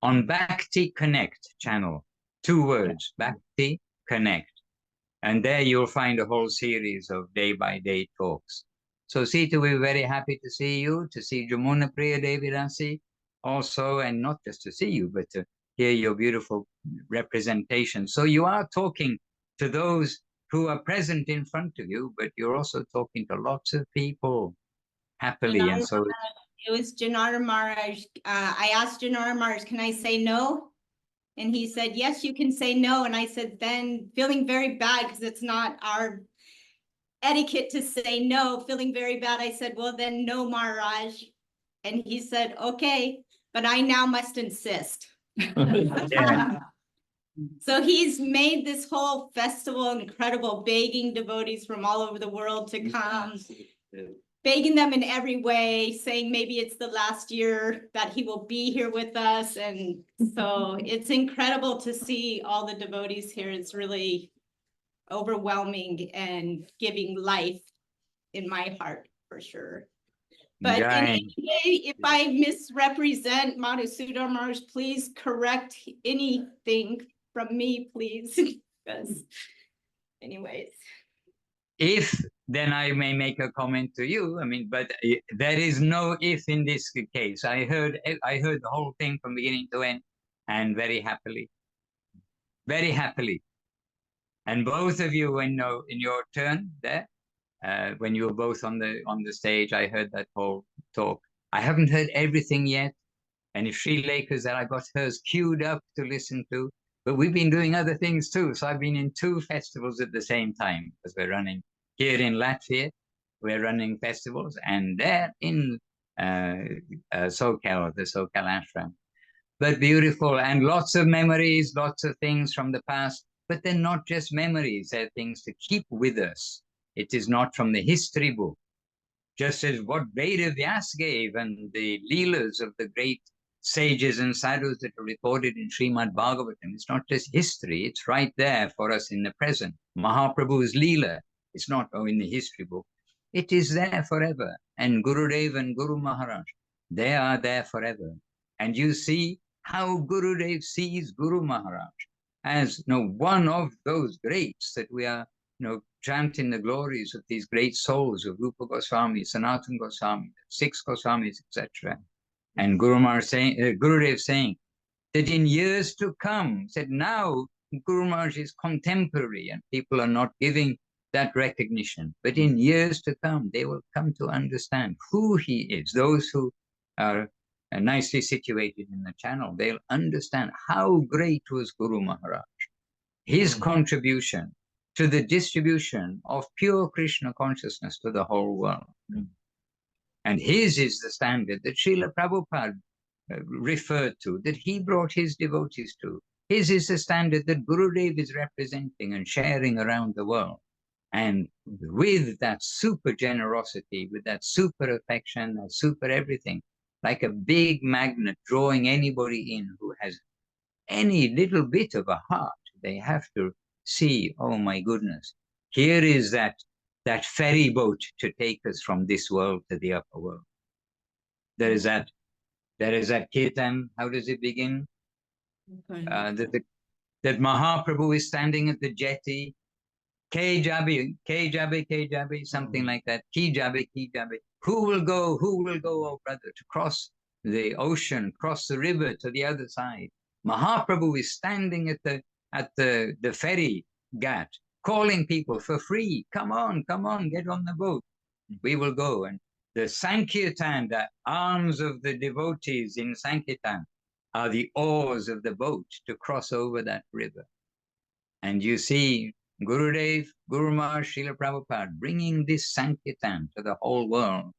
On Bhakti Connect channel, 2 words, Bhakti Connect. And there you'll find a whole series of day-by-day talks. So Sita, we're very happy to see you, to see Jamuna Priya Devi Rasi also, and not just to see you, but to hear your beautiful representation. So you are talking to those who are present in front of you, but you're also talking to lots of people happily. Janara, and so it was Janara Maharaj. I asked Janara Maharaj, can I say no? And he said, yes, you can say no. And I said, then feeling very bad because it's not our etiquette to say no, feeling very bad. I said, well, then no, Maharaj. And he said, okay, but I now must insist. yeah. So he's made this whole festival incredible, begging devotees from all over the world to come, begging them in every way, saying maybe it's the last year that he will be here with us. And so it's incredible to see all the devotees here. It's really overwhelming and giving life in my heart for sure. But in any way, if I misrepresent Madhusudan Maharaj, please correct anything from me, please. Because anyways. If, then I may make a comment to you. I mean, but there is no if in this case. I heard the whole thing from beginning to end, and very happily. Very happily. And both of you, in your turn there, when you were both on the stage, I heard that whole talk. I haven't heard everything yet. And if Srila's there, I got hers queued up to listen to. But we've been doing other things too. So I've been in 2 festivals at the same time, because we're running here in Latvia. We're running festivals, and there in SoCal, the SoCal Ashram. But beautiful, and lots of memories, lots of things from the past. But they're not just memories, they're things to keep with us. It is not from the history book. Just as what Veda Vyas gave and the Leelas of the great sages and sadhus that are recorded in Srimad Bhagavatam. It's not just history, it's right there for us in the present. Mahaprabhu's Leela, it's not in the history book. It is there forever. And Gurudev and Guru Maharaj, they are there forever. And you see how Gurudev sees Guru Maharaj as one of those greats that we are chanting the glories of these great souls of Rupa Goswami, Sanatana Goswami, 6 Goswamis, etc. And Guru Maharaj Gurudev saying that in years to come, said now Guru Maharaj is contemporary and people are not giving that recognition. But in years to come, they will come to understand who he is. Those who are nicely situated in the channel, they'll understand how great was Guru Maharaj. His contribution to the distribution of pure Krishna consciousness to the whole world. And his is the standard that Srila Prabhupada referred to, that he brought his devotees to. His is the standard that Gurudev is representing and sharing around the world. And with that super generosity, with that super affection, that super everything, like a big magnet drawing anybody in who has any little bit of a heart, they have to see, oh my goodness, here is that ferry boat to take us from this world to the upper world. There is that kirtan. How does it begin? That Mahaprabhu is standing at the jetty. Ke jabe, something like that. Ki jabe. Who will go, oh brother, to cross the ocean, cross the river to the other side? Mahaprabhu is standing at the ferry ghat, calling people for free. Come on, get on the boat. We will go. And the Sankirtan, the arms of the devotees in Sankirtan, are the oars of the boat to cross over that river. And you see Gurudev, Guru Maharaj, Srila Prabhupada bringing this Sankirtan to the whole world.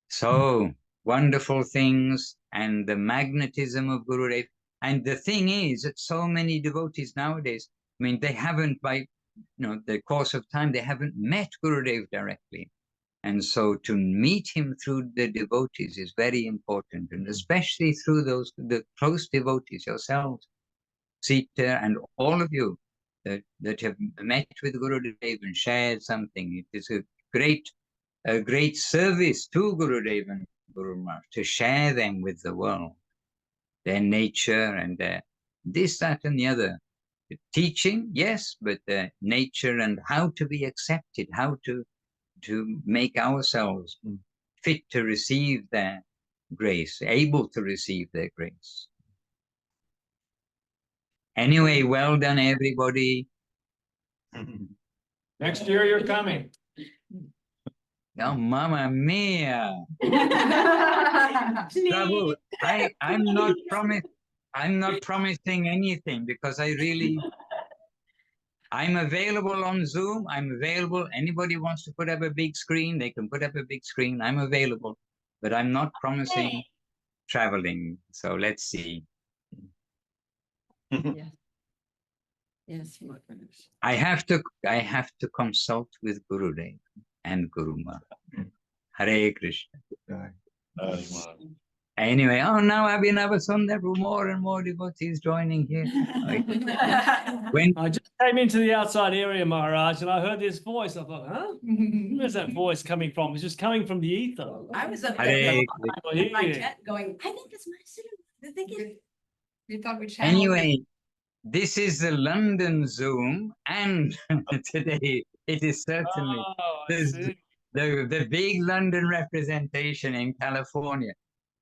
So wonderful things, and the magnetism of Gurudev. And the thing is that so many devotees nowadays, I mean, they haven't, by the course of time, they haven't met Gurudev directly. And so to meet him through the devotees is very important, and especially through the close devotees, yourselves, Sita, and all of you that have met with Gurudev and shared something. It is a great service to Gurudev and Guru Maharaj to share them with the world, their nature and their this, that, and the other. The teaching, yes, but the nature and how to be accepted, how to make ourselves fit to receive their grace, able to receive their grace. Anyway, well done, everybody. Next year you're coming. Oh, Mamma Mia! Prabhu, I'm not promising anything, because I'm available on Zoom. I'm available. Anybody wants to put up a big screen, they can put up a big screen. I'm available, but I'm not promising traveling. So let's see. Yes. I have to consult with Gurudev and Guru Maharaj. Hare Krishna. Anyway, now Abhinava, there were more and more devotees joining here. I just came into the outside area, Maharaj, and I heard this voice. I thought, huh? Where's that voice coming from? It's just coming from the ether. I was up Hare there Krishna. in my tent going, I think it's Madhusudan. I think we thought we channeled. Anyway, this is the London Zoom, and today it is certainly the big London representation in California.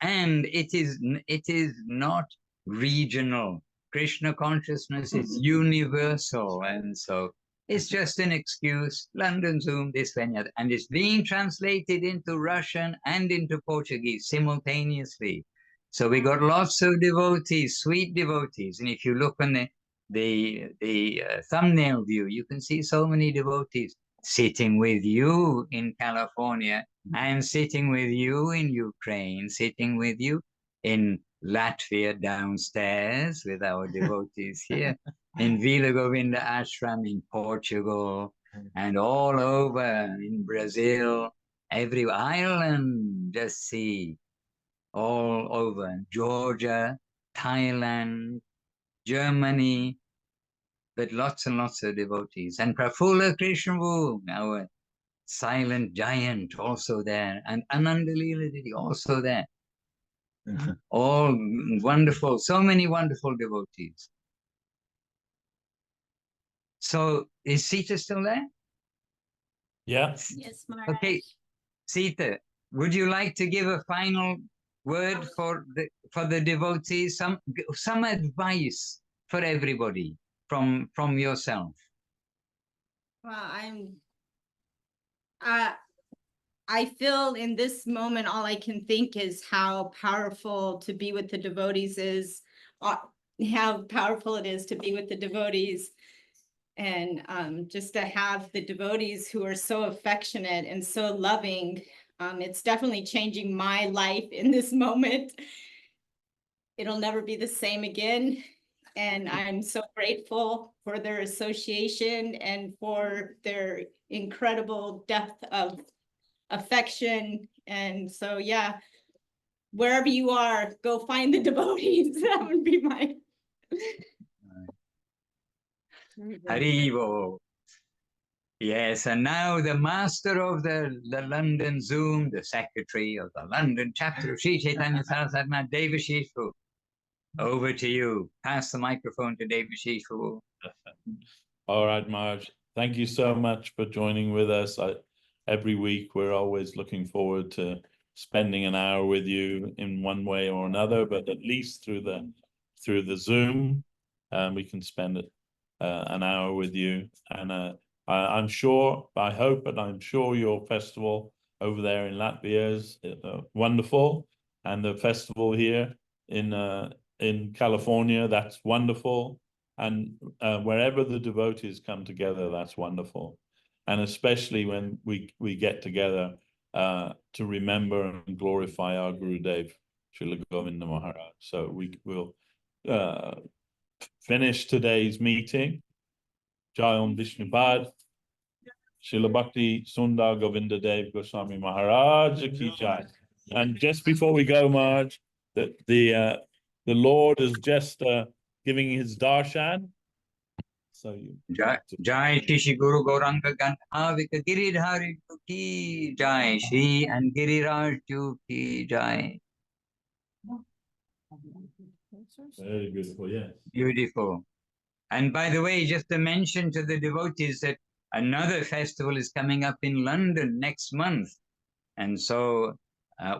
And it is not regional. Krishna consciousness is universal, and so it's just an excuse. London Zoom, this, and that, and it's being translated into Russian and into Portuguese simultaneously. So we got lots of devotees, sweet devotees, and if you look on the thumbnail view, you can see so many devotees sitting with you in California, and sitting with you in Ukraine, sitting with you in Latvia downstairs with our devotees here, in Vila Govinda Ashram in Portugal, and all over in Brazil, every island, just see, all over, Georgia, Thailand, Germany, but lots and lots of devotees. And Prafula Krishnavu, our silent giant also there, and Ananda Leela Didi also there. All wonderful, so many wonderful devotees. So is Sita still there? Yeah. Yes, Maharaj. Okay, Sita, would you like to give a final word for the devotees? Some advice for everybody from yourself. Well, I feel in this moment, all I can think is how powerful to be with the devotees is, how powerful it is to be with the devotees. And just to have the devotees who are so affectionate and so loving, it's definitely changing my life in this moment. It'll never be the same again. And I'm so grateful for their association and for their incredible depth of affection. And so, yeah, wherever you are, go find the devotees. That would be my. Haribo. Yes, and now the master of the London Zoom, the secretary of the London chapter of Sri Chaitanya Saraswat Math, Devashis. Over to you. Pass the microphone to Devashis. All right, Maharaj. Thank you so much for joining with us. Every week, we're always looking forward to spending an hour with you in one way or another, but at least through the Zoom, we can spend an hour with you. And I'm sure, I hope, and I'm sure your festival over there in Latvia is wonderful, and the festival here in California, that's wonderful. And wherever the devotees come together, that's wonderful. And especially when we get together to remember and glorify our Gurudev, Srila Govinda Maharaj. So we will finish today's meeting. Jai Om Vishnupad, Srila Bhakti Sundar Govinda Dev Goswami Maharaj ki jai. And just before we go, Maharaj, the Lord is just giving his darshan. So you Jai Shri Guru Gauranga Gandhavika Giridhari ki jai, Shri and Giriraj ki jai. Very beautiful, yes. Beautiful. And by the way, just to mention to the devotees that another festival is coming up in London next month. And so,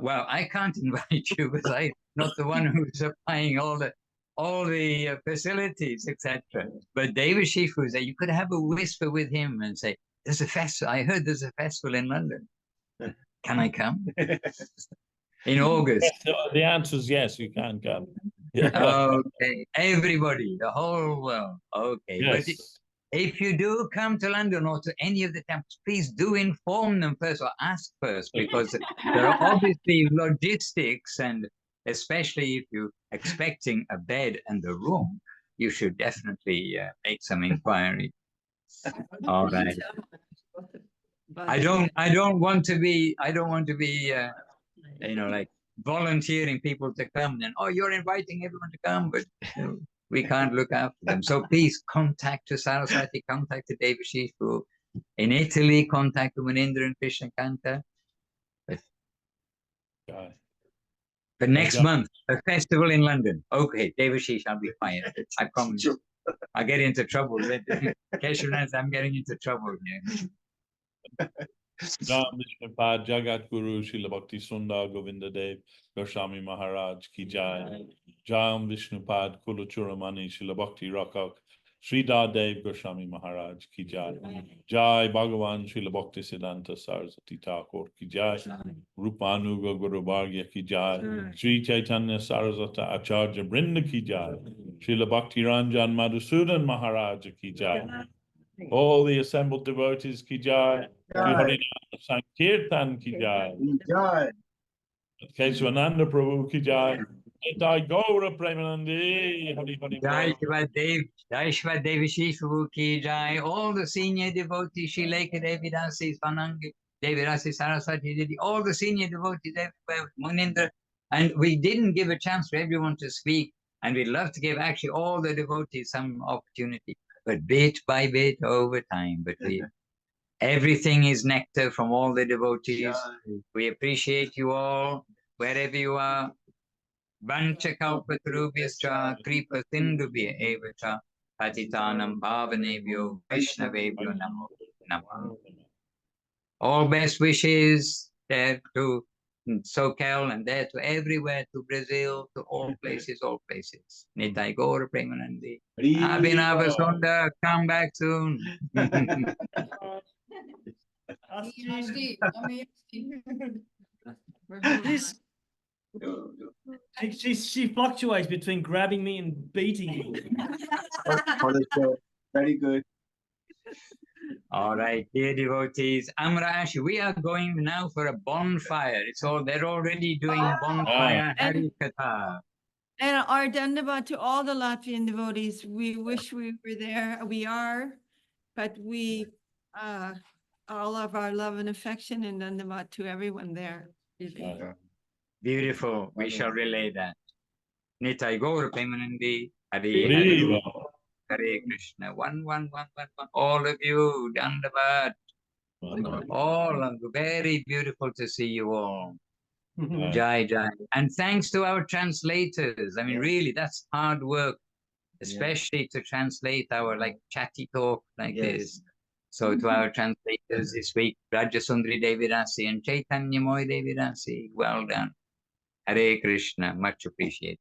well, I can't invite you because I'm not the one who's supplying all the facilities, etc. But David Shifu said you could have a whisper with him and say, "There's a festival. I heard there's a festival in London. Can I come?" In August. Yes, the answer is yes, you can come. Yeah. Okay, everybody, the whole world. Okay, Yes. but if you do come to London or to any of the temples, please do inform them first or ask first, because there are obviously logistics, and especially if you're expecting a bed and a room, you should definitely make some inquiry. All right. I don't want to be like volunteering people to come, and you're inviting everyone to come, but we can't look after them. So please contact Saraswati, contact Devashis in Italy, contact Munindra and Krishna Kanta. But next month, a festival in London. Okay, Devashis, I'll be quiet. I promise. I'll get into trouble. Keshwarans, I'm getting into trouble here. Ram Vishnupad Jagat Guru Srila Bhakti Sundar Govinda Dev Goswami Maharaj ki jai. Jam Vishnupad Kuluchuramani Srila Bhakti Rakak Sridhar Dev Goswami Maharaj ki jai. Jai Bhagavan Srila Bhakti Siddhanta Saraswati Thakur ki jai. Rupanuga Guru Bhargya ki jai. Sri Chaitanya Saraswat Acharya Brinda ki jai. Srila Bhakti Ranjan Madhusudan Maharaj ki jai. All the assembled devotees ki jai. Sankirtan ki jai. Keshwananda Prabhu ki jai. Jai Gaura Premanandi. Jai Shiva Devashis Prabhu ki jai. All the senior devotees, Shileka Devidasi, Svanangi, Devidasi Saraswati Didi, all the senior devotees everywhere, Munindra. And we didn't give a chance for everyone to speak. And we'd love to give actually all the devotees some opportunity, but bit by bit over time. But Everything is nectar from all the devotees. We appreciate you all, wherever you are. Vancha kalpatarubhyascha kripa sindhubhya evacha patitanam bhavanebhyo vaishnavebhyo namo namah. All best wishes there to SoCal and there to everywhere, to Brazil, to all places, all places. Nitai Gaura Premanandi. Abhinava Sundar, come back soon. She fluctuates between grabbing me and beating me. Very good. All right, dear devotees, Amrash, we are going now for a bonfire. They're already doing bonfire Harikatha. And our Dandavat to all the Latvian devotees. We wish we were there. We are, but we, all of our love and affection and Dandavat to everyone there. Beautiful. We shall relay that. Nitai Gaura Premanandi. Hare Hare Krishna. One. All of you, Dandavat. All of you. Very beautiful to see you all. Jai Jai. And thanks to our translators. I mean, really, that's hard work, especially to translate our like chatty talk like this. So to our translators this week, Rajasundari Devirasi and Chaitanya Moy Devirasi, well done. Hare Krishna, much appreciated.